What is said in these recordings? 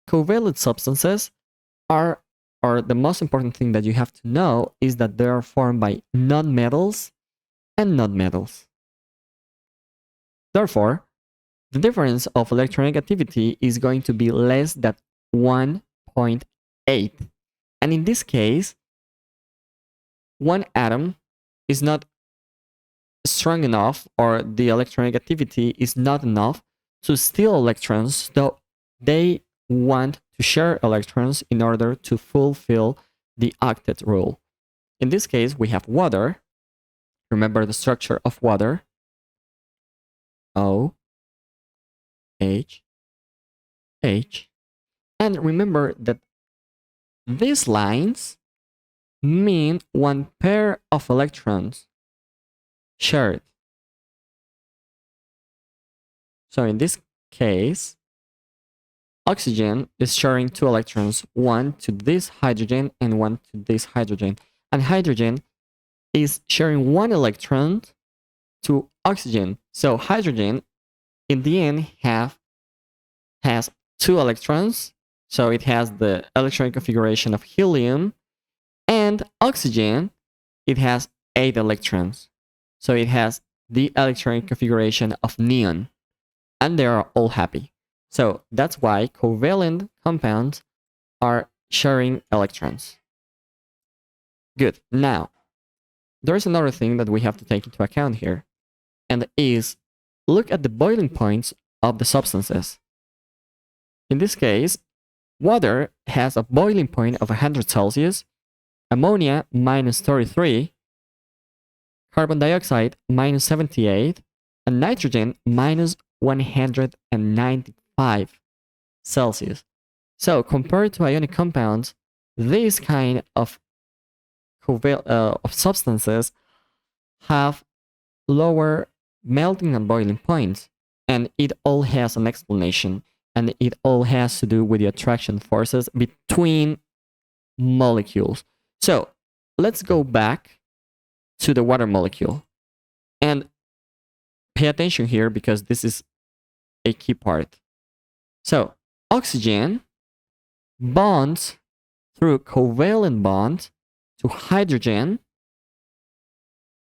covalent substances are, or the most important thing that you have to know is that they are formed by nonmetals and nonmetals. Therefore, the difference of electronegativity is going to be less than 1.8. And in this case, one atom is not strong enough, or the electronegativity is not enough to steal electrons, though they want to share electrons in order to fulfill the octet rule. In this case, we have water. Remember the structure of water. O, H, H. And remember that these lines mean one pair of electrons shared. So in this case, oxygen is sharing 2 electrons, one to this hydrogen and one to this hydrogen. And hydrogen is sharing 1 electron to oxygen. So hydrogen, in the end, has 2 electrons. So it has the electron configuration of helium. And oxygen, it has 8 electrons. So it has the electron configuration of neon. And they are all happy. So that's why covalent compounds are sharing electrons. Good. Now, there's another thing that we have to take into account here, and is look at the boiling points of the substances. In this case, water has a boiling point of 100 Celsius, ammonia minus 33, carbon dioxide minus 78, and nitrogen minus 195 Celsius. So compared to ionic compounds, these kind of substances have lower melting and boiling points, and it all has an explanation, and it all has to do with the attraction forces between molecules. So let's go back to the water molecule and pay attention here, because this is a key part. So oxygen bonds through covalent bond to hydrogen,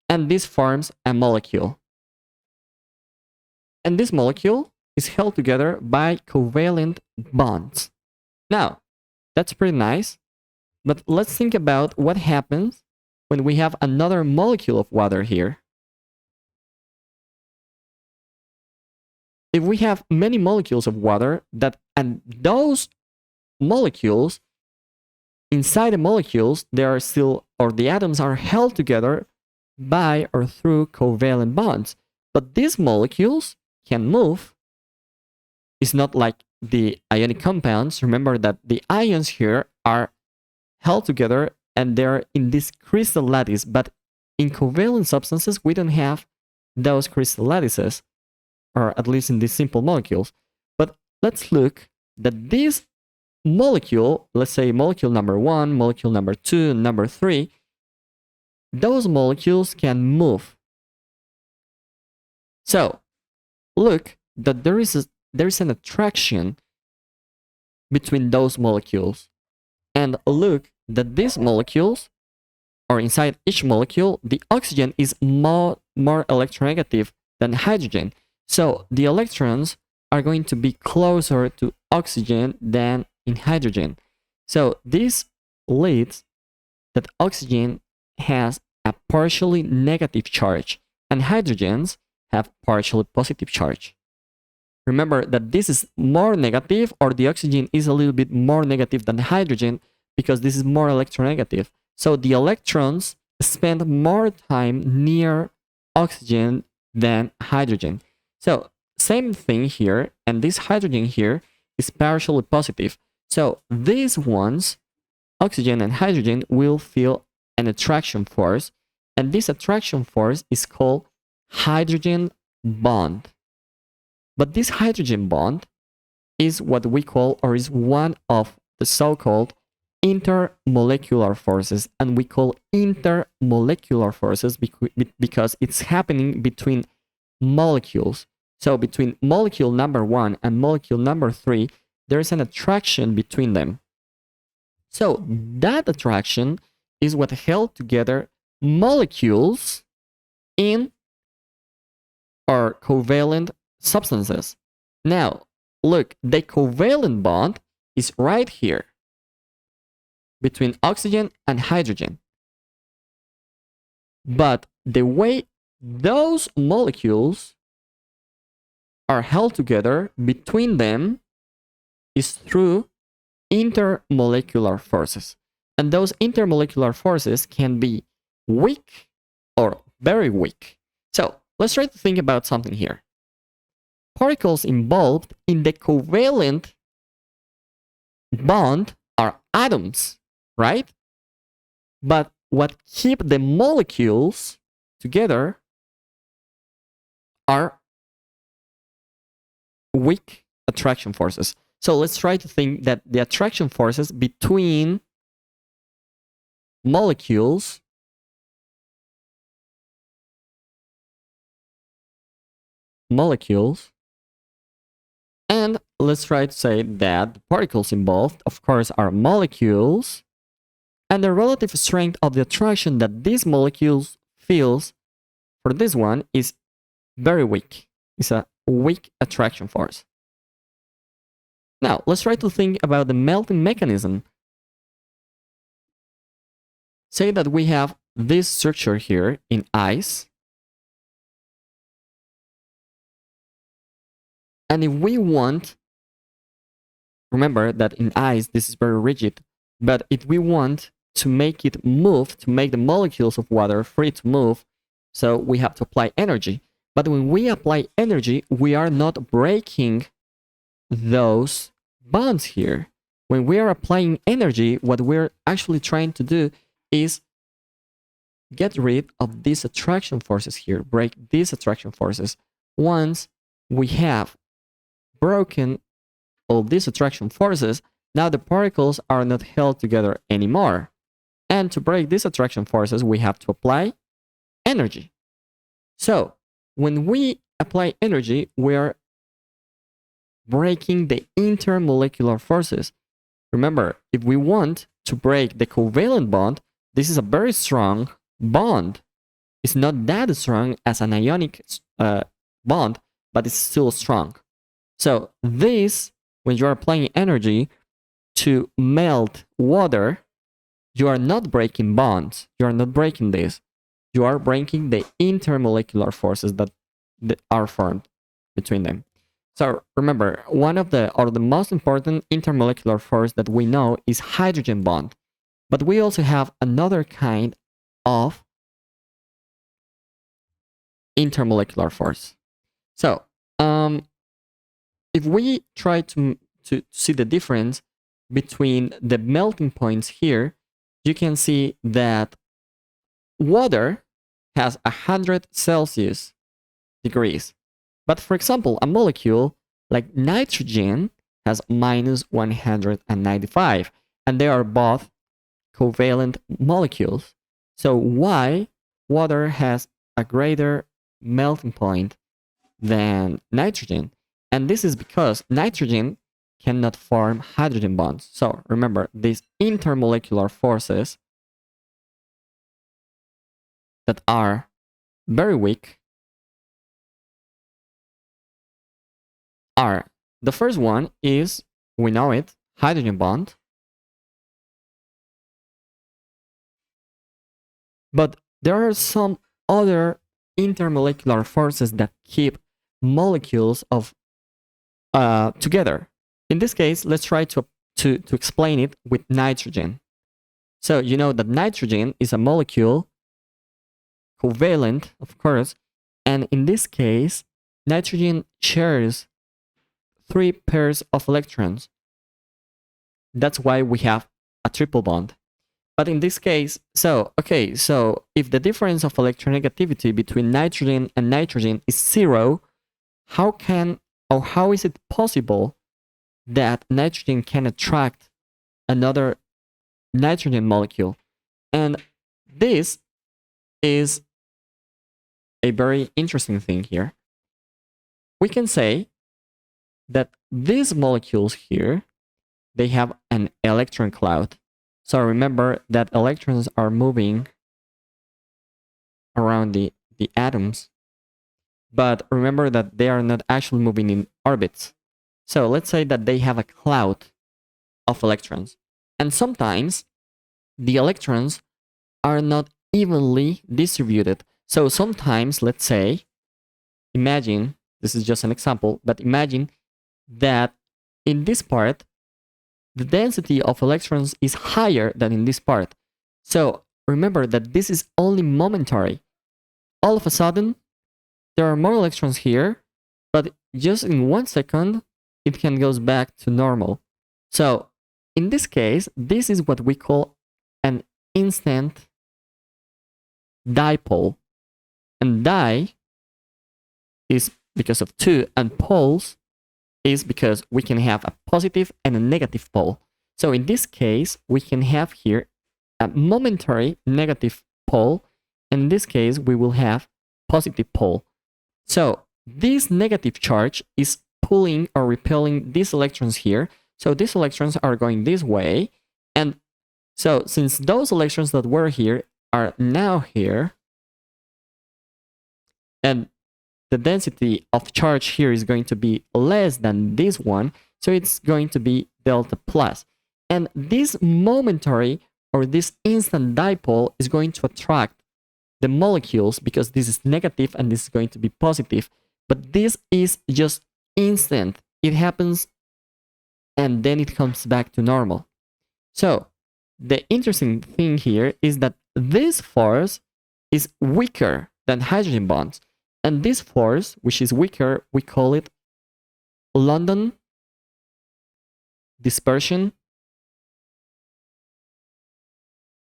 and this forms a molecule. And this molecule is held together by covalent bonds. Now, that's pretty nice, but let's think about what happens when we have another molecule of water here. If we have many molecules of water and those molecules, inside the molecules, they are still, or the atoms are held together by or through covalent bonds. But these molecules can move. It's not like the ionic compounds. Remember that the ions here are held together and they're in this crystal lattice. But in covalent substances, we don't have those crystal lattices, or at least in these simple molecules. But let's look that this molecule, let's say molecule number 1, molecule number 2, number 3, those molecules can move. So look that there is an attraction between those molecules. And look that these molecules, or inside each molecule, the oxygen is more electronegative than hydrogen. So the electrons are going to be closer to oxygen than in hydrogen. So this leads that oxygen has a partially negative charge and hydrogens have partially positive charge. Remember that this is more negative, or the oxygen is a little bit more negative than hydrogen, because this is more electronegative. So the electrons spend more time near oxygen than hydrogen. So same thing here, and this hydrogen here is partially positive. So these ones, oxygen and hydrogen, will feel an attraction force, and this attraction force is called hydrogen bond. But this hydrogen bond is what we call, or is one of the so-called intermolecular forces, and we call intermolecular forces because it's happening between molecules. So between molecule number 1 and molecule number 3, there is an attraction between them. So that attraction is what held together molecules in our covalent substances. Now, look, the covalent bond is right here between oxygen and hydrogen. But the way those molecules are held together between them is through intermolecular forces. And those intermolecular forces can be weak or very weak. So let's try to think about something here. Particles involved in the covalent bond are atoms, right? But what keep the molecules together are weak attraction forces. So let's try to think that the attraction forces between molecules and let's try to say that the particles involved, of course, are molecules, and the relative strength of the attraction that these molecules feels for this one is very weak. It's a weak attraction force. Now, let's try to think about the melting mechanism. Say that we have this structure here in ice. And if we want, remember that in ice, this is very rigid, but if we want to make it move, to make the molecules of water free to move, so we have to apply energy. But when we apply energy, we are not breaking those bonds here. When we are applying energy, what we're actually trying to do is get rid of these attraction forces here, break these attraction forces. Once we have broken all these attraction forces, now the particles are not held together anymore. And to break these attraction forces, we have to apply energy. So when we apply energy, we are breaking the intermolecular forces. Remember, if we want to break the covalent bond, this is a very strong bond. It's not that strong as an ionic bond, but it's still strong. So this, when you are applying energy to melt water, you are not breaking bonds. You are not breaking this. You are breaking the intermolecular forces that are formed between them. So remember, one of the most important intermolecular force that we know is hydrogen bond. But we also have another kind of intermolecular force. So if we try to see the difference between the melting points here, you can see that water has 100 Celsius degrees. But for example, a molecule like nitrogen has minus 195, and they are both covalent molecules. So why water has a greater melting point than nitrogen? And this is because nitrogen cannot form hydrogen bonds. So remember, these intermolecular forces that are very weak are, the first one is, we know it, hydrogen bond. But there are some other intermolecular forces that keep molecules of together. In this case, let's try to explain it with nitrogen. So you know that nitrogen is a molecule, covalent, of course, and in this case, nitrogen shares 3 pairs of electrons. That's why we have a triple bond. But in this case, so if the difference of electronegativity between nitrogen and nitrogen is 0, how is it possible that nitrogen can attract another nitrogen molecule? And this is a very interesting thing here. We can say that these molecules here, they have an electron cloud. So remember that electrons are moving around the atoms, but remember that they are not actually moving in orbits. So let's say that they have a cloud of electrons. And sometimes the electrons are not evenly distributed. So sometimes, let's say, imagine, this is just an example, but imagine that in this part, the density of electrons is higher than in this part. So remember that this is only momentary. All of a sudden, there are more electrons here, but just in 1 second, it can go back to normal. So in this case, this is what we call an instant dipole. And di is because of two, and poles is because we can have a positive and a negative pole. So in this case, we can have here a momentary negative pole, and in this case, we will have positive pole. So this negative charge is pulling or repelling these electrons here. So these electrons are going this way. And so since those electrons that were here are now here, and the density of charge here is going to be less than this one, so it's going to be delta plus. And this momentary or this instant dipole is going to attract the molecules because this is negative and this is going to be positive. But this is just instant. It happens and then it comes back to normal. So the interesting thing here is that this force is weaker than hydrogen bonds. And this force, which is weaker, we call it London dispersion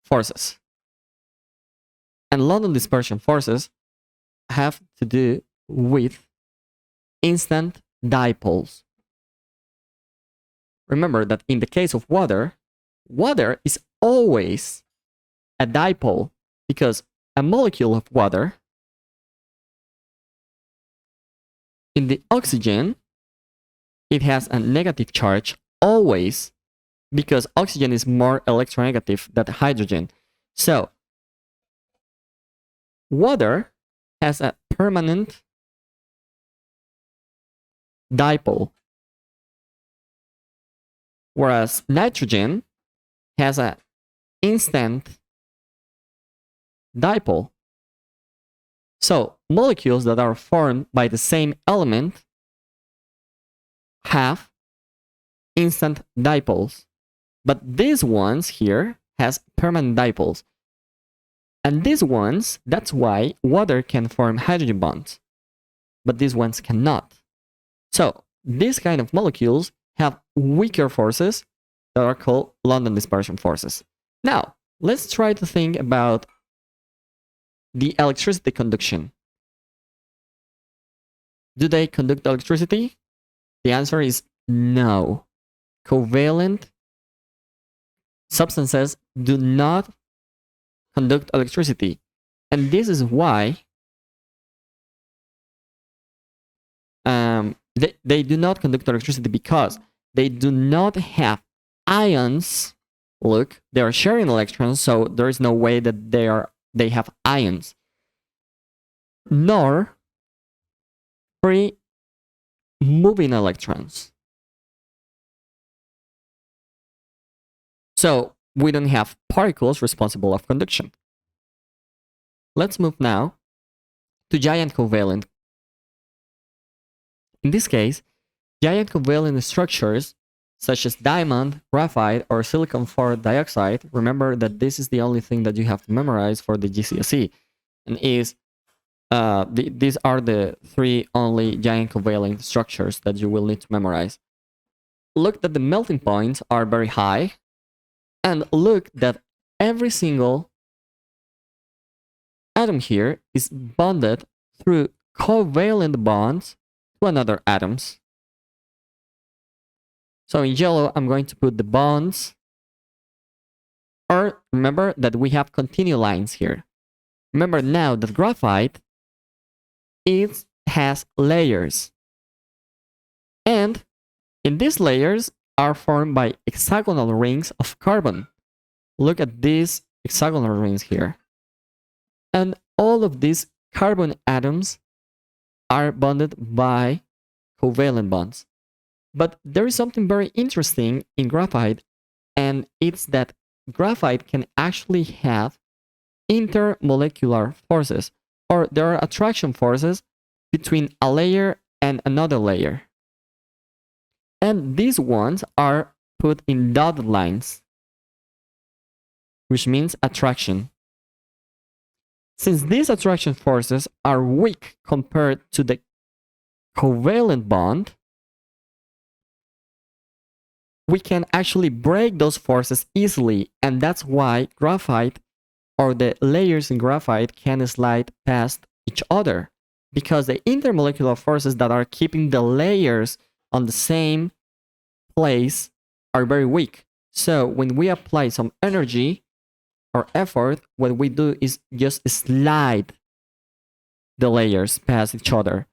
forces. And London dispersion forces have to do with instant dipoles. Remember that in the case of water, water is always a dipole because a molecule of water in the oxygen, it has a negative charge always because oxygen is more electronegative than hydrogen. So water has a permanent dipole, whereas nitrogen has an instant dipole. So molecules that are formed by the same element have instant dipoles. But these ones here has permanent dipoles. And these ones, that's why water can form hydrogen bonds. But these ones cannot. So these kind of molecules have weaker forces that are called London dispersion forces. Now, let's try to think about the electricity conduction. Do they conduct electricity? The answer is no. Covalent substances do not conduct electricity. And this is why they do not conduct electricity because they do not have ions. Look, they are sharing electrons, so there is no way that they have ions, nor free moving electrons. So we don't have particles responsible of conduction. Let's move now to giant covalent. In this case, giant covalent structures such as diamond, graphite, or silicon dioxide, remember that this is the only thing that you have to memorize for the GCSE, and these are the three only giant covalent structures that you will need to memorize. Look that the melting points are very high, and look that every single atom here is bonded through covalent bonds to another atoms. So in yellow, I'm going to put the bonds. Or remember that we have continuous lines here. Remember now that graphite has layers. And in these layers are formed by hexagonal rings of carbon. Look at these hexagonal rings here. And all of these carbon atoms are bonded by covalent bonds. But there is something very interesting in graphite, and it's that graphite can actually have intermolecular forces, or there are attraction forces between a layer and another layer. And these ones are put in dotted lines, which means attraction. Since these attraction forces are weak compared to the covalent bond, we can actually break those forces easily, and that's why graphite, or the layers in graphite, can slide past each other, because the intermolecular forces that are keeping the layers on the same place are very weak. So when we apply some energy or effort, what we do is just slide the layers past each other.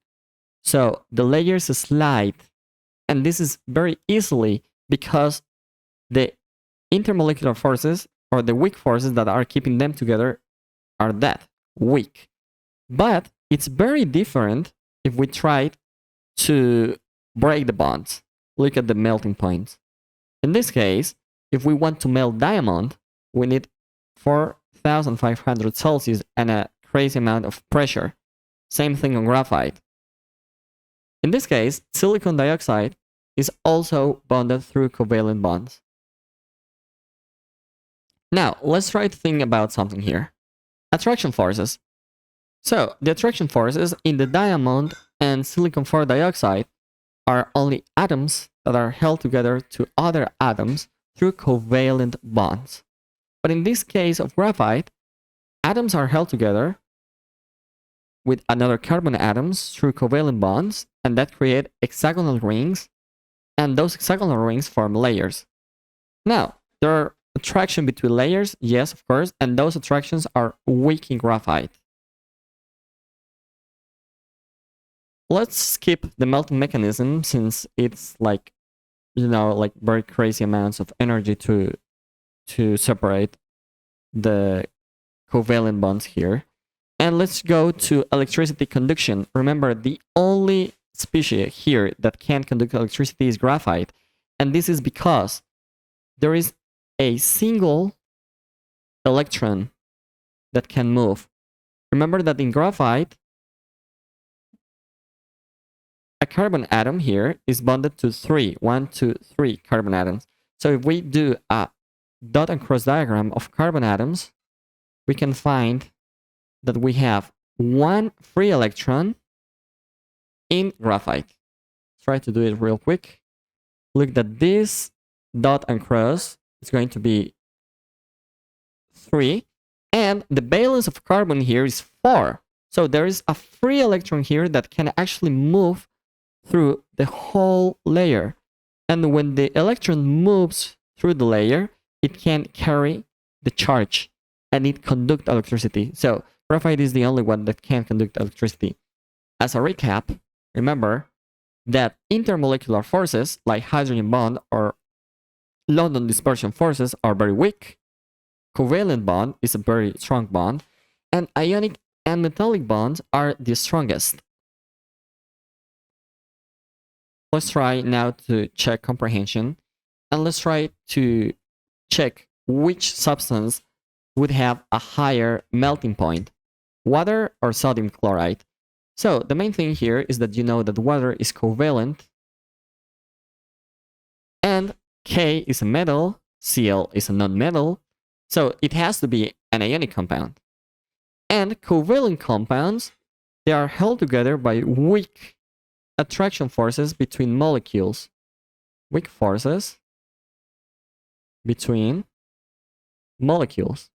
So the layers slide, and this is very easily because the intermolecular forces, or the weak forces that are keeping them together, are that weak. But it's very different if we try to break the bonds. Look at the melting points. In this case, if we want to melt diamond, we need 4,500 Celsius and a crazy amount of pressure. Same thing on graphite. In this case, silicon dioxide is also bonded through covalent bonds. Now, let's try to think about something here. Attraction forces. So, the attraction forces in the diamond and silicon 4 dioxide are only atoms that are held together to other atoms through covalent bonds. But in this case of graphite, atoms are held together with another carbon atoms through covalent bonds, and that create hexagonal rings, and those hexagonal rings form layers. Now, there are attraction between layers, yes, of course, and those attractions are weak in graphite. Let's skip the melting mechanism, since it's like, like very crazy amounts of energy to separate the covalent bonds here. And let's go to electricity conduction. Remember, the only species here that can conduct electricity is graphite. And this is because there is a single electron that can move. Remember that in graphite, a carbon atom here is bonded to 1, 2, 3 carbon atoms. So if we do a dot and cross diagram of carbon atoms, we can find that we have one free electron in graphite. Try to do it real quick. Look that this dot and cross is going to be 3, and the valence of carbon here is 4. So there is a free electron here that can actually move through the whole layer. And when the electron moves through the layer, it can carry the charge and it conduct electricity. So graphite is the only one that can conduct electricity. As a recap, remember that intermolecular forces like hydrogen bond or London dispersion forces are very weak. Covalent bond is a very strong bond, and ionic and metallic bonds are the strongest. Let's try now to check comprehension, and let's try to check which substance would have a higher melting point, water or sodium chloride. So the main thing here is that you know that water is covalent, and K is a metal, Cl is a non-metal, so it has to be an ionic compound. And covalent compounds, they are held together by weak attraction forces between molecules. Weak forces between molecules.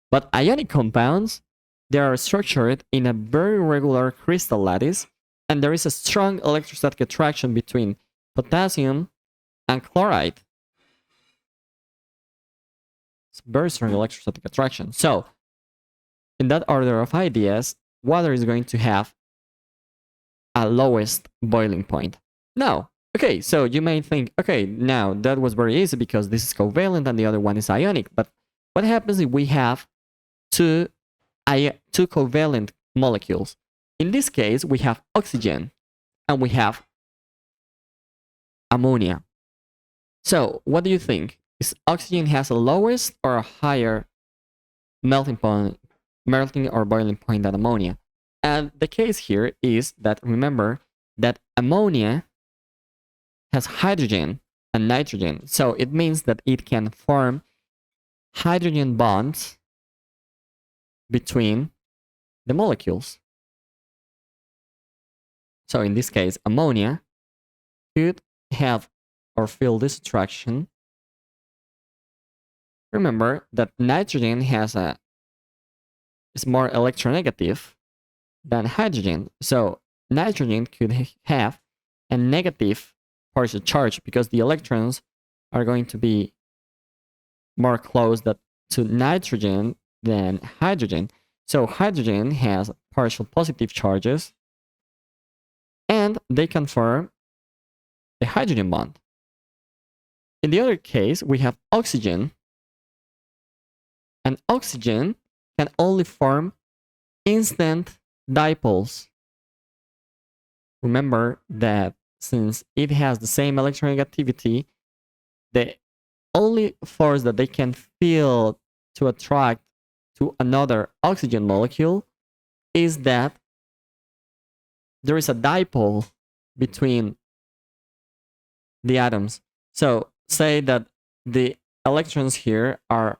But ionic compounds, they are structured in a very regular crystal lattice, and there is a strong electrostatic attraction between potassium and chloride. It's a very strong electrostatic attraction. So, in that order of ideas, water is going to have a lowest boiling point. Now, okay, so you may think, okay, now that was very easy because this is covalent and the other one is ionic. But what happens if we have two covalent molecules? In this case, we have oxygen and we have ammonia. So what do you think? Is oxygen has a lowest or a higher melting or boiling point than ammonia? And the case here is that, remember that ammonia has hydrogen and nitrogen. So it means that it can form hydrogen bonds between the molecules. So in this case, ammonia could have or feel this attraction. Remember that nitrogen is more electronegative than hydrogen. So nitrogen could have a negative partial charge because the electrons are going to be more close to nitrogen than hydrogen. So hydrogen has partial positive charges and they can form a hydrogen bond. In the other case, we have oxygen, and oxygen can only form instant dipoles. Remember that since it has the same electronegativity, the only force that they can feel to attract to another oxygen molecule is that there is a dipole between the atoms. So say that the electrons here are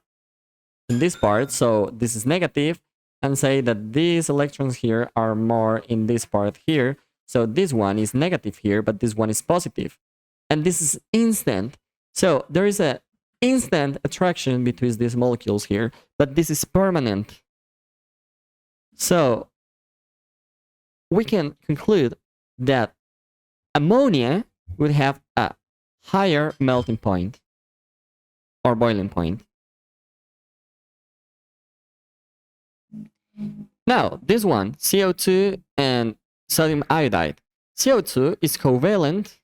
in this part, so this is negative, and say that these electrons here are more in this part here, so this one is negative here, but this one is positive. And this is instant. So there is an instant attraction between these molecules here, but this is permanent. So we can conclude that ammonia would have a higher melting point or boiling point. Now, this one, CO2 and sodium iodide. CO2 is covalent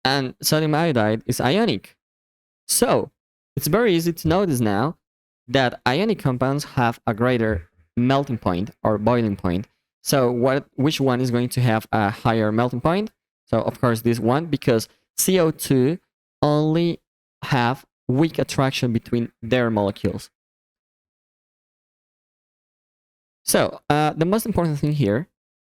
and sodium iodide is ionic. So, it's very easy to notice now that ionic compounds have a greater melting point or boiling point. So, which one is going to have a higher melting point? So, of course, this one, because CO2 only have weak attraction between their molecules. So, the most important thing here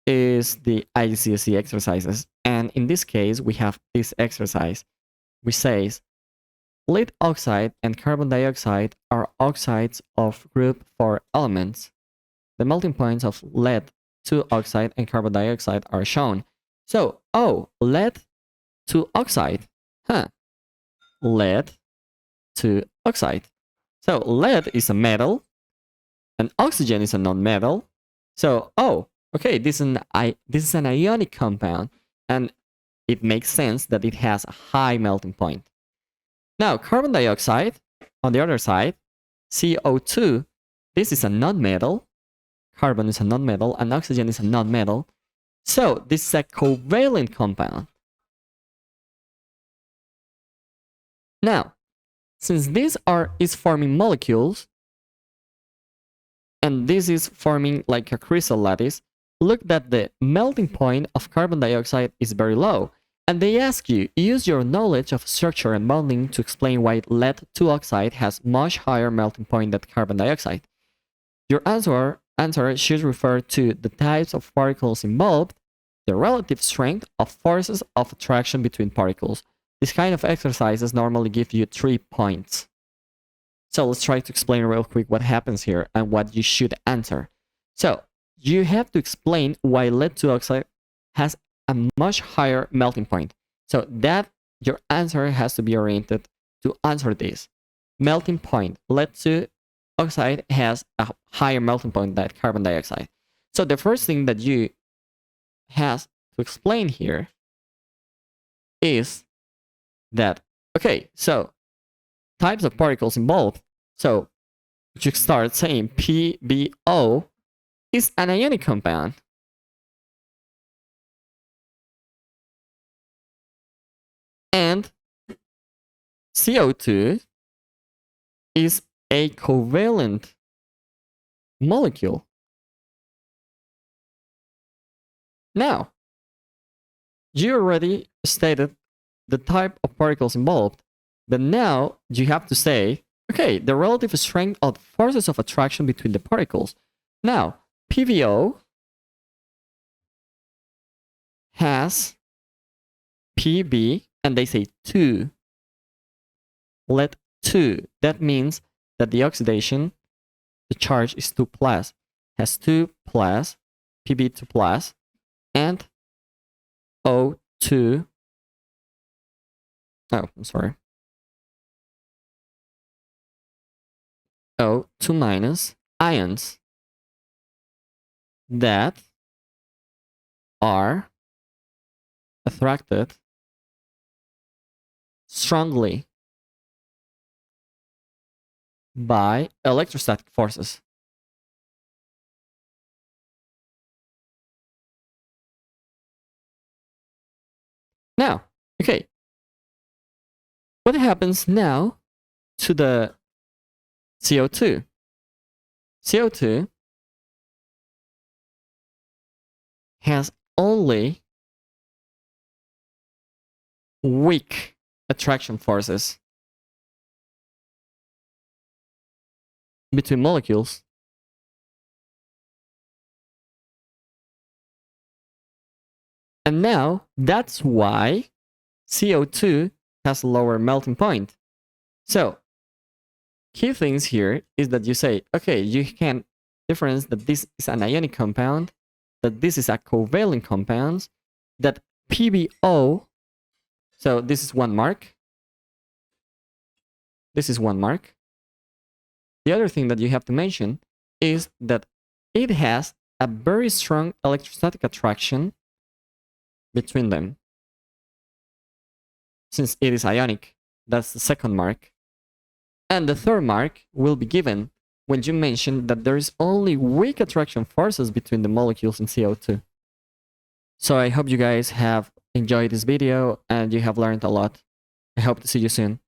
is the IGCSE exercises. And in this case, we have this exercise, which says, lead oxide and carbon dioxide are oxides of group 4 elements. The melting points of lead 2 oxide and carbon dioxide are shown. So, lead 2 oxide. Lead 2 oxide. So, lead is a metal, and oxygen is a non-metal. So, okay, this is an ionic compound, and it makes sense that it has a high melting point. Now, carbon dioxide, on the other side, CO2, this is a non-metal. Carbon is a non-metal, and oxygen is a non-metal. So, this is a covalent compound. Now, since these is forming molecules, and this is forming like a crystal lattice, look that the melting point of carbon dioxide is very low. And they ask you, use your knowledge of structure and bonding to explain why lead 2 oxide has much higher melting point than carbon dioxide. Your answer should refer to the types of particles involved, the relative strength of forces of attraction between particles. This kind of exercises normally give you 3 points. So let's try to explain real quick what happens here and what you should answer. So you have to explain why lead 2 oxide has a much higher melting point. So that your answer has to be oriented to answer this. Melting point. Lead 2 oxide has a higher melting point than carbon dioxide. So the first thing that you have to explain here is that, okay, so types of particles involved. So you start saying PbO is an ionic compound. And CO2 is a covalent molecule. Now, you already stated the type of particles involved, but now you have to say, okay, the relative strength of forces of attraction between the particles. Now, PVO has PB, and they say 2. Let 2. That means that the oxidation, the charge is 2 plus, has 2 plus, PB 2 plus, and O2. Oh, I'm sorry. O2 minus ions that are attracted strongly by electrostatic forces. Now, okay, what happens now to the CO2? CO2 has only weak attraction forces between molecules. And now that's why CO2 has a lower melting point. So, key things here is that you say, okay, you can difference that this is an ionic compound, that this is a covalent compound, that PBO, so this is 1 mark. This is 1 mark. The other thing that you have to mention is that it has a very strong electrostatic attraction between them. Since it is ionic, that's the 2nd mark. And the 3rd mark will be given when you mention that there is only weak attraction forces between the molecules in CO2. So I hope you guys have enjoyed this video and you have learned a lot. I hope to see you soon.